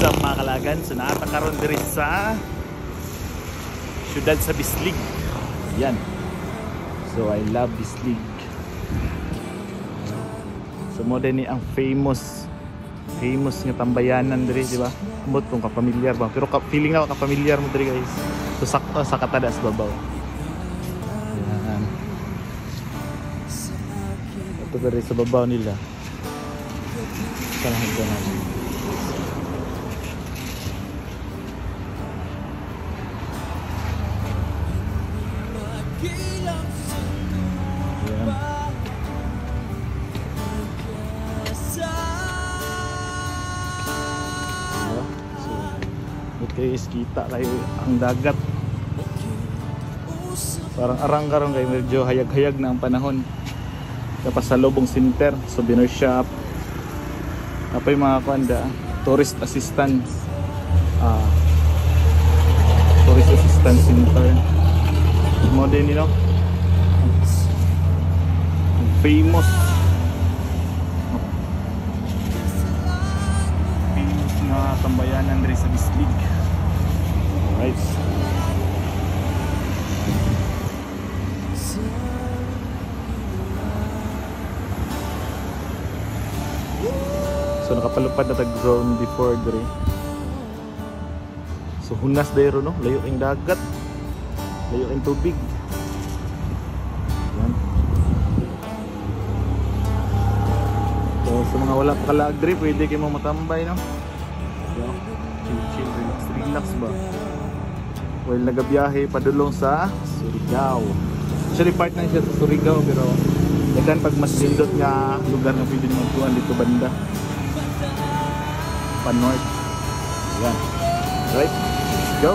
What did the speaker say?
up mga kalagan? So nakatakaroon diri sa syudad sa Bislig. Yan. So I love Bislig. So mo din ni ang famous nga tambayanan diri, di ba? Ambot kung kapamilyar ba. Pero feeling ako kapamilyar mo diri guys. So sakto sa katada sa babaw. Yan. Ito diri sa babaw nila. Salamat po natin. Guys, kita kayo ang dagat. Parang arang-karang kayo, medyo hayag-hayag na ang panahon. Kapasalubong center, souvenir shop. Apa yung mga kanda, tourist assistance. Tourist assistance center. Modern, you know, famous na tambayanan rin sa Bislig. Alright. So nakapalupad na tag-drone before diri. So hunas dayro no, layo ang dagat. Layo ang tubig. Yan. So sa mga wala pa kalag diri, pwede kayo mo matambay no. So, chill, relax ba. Well, nagabiyahe padulong sa Surigao. Actually part na siya sa Surigao, pero dagan pag mas lindot nga lugar nga pwede naman tuwan dito banda pa north. Yan. Right, let's go.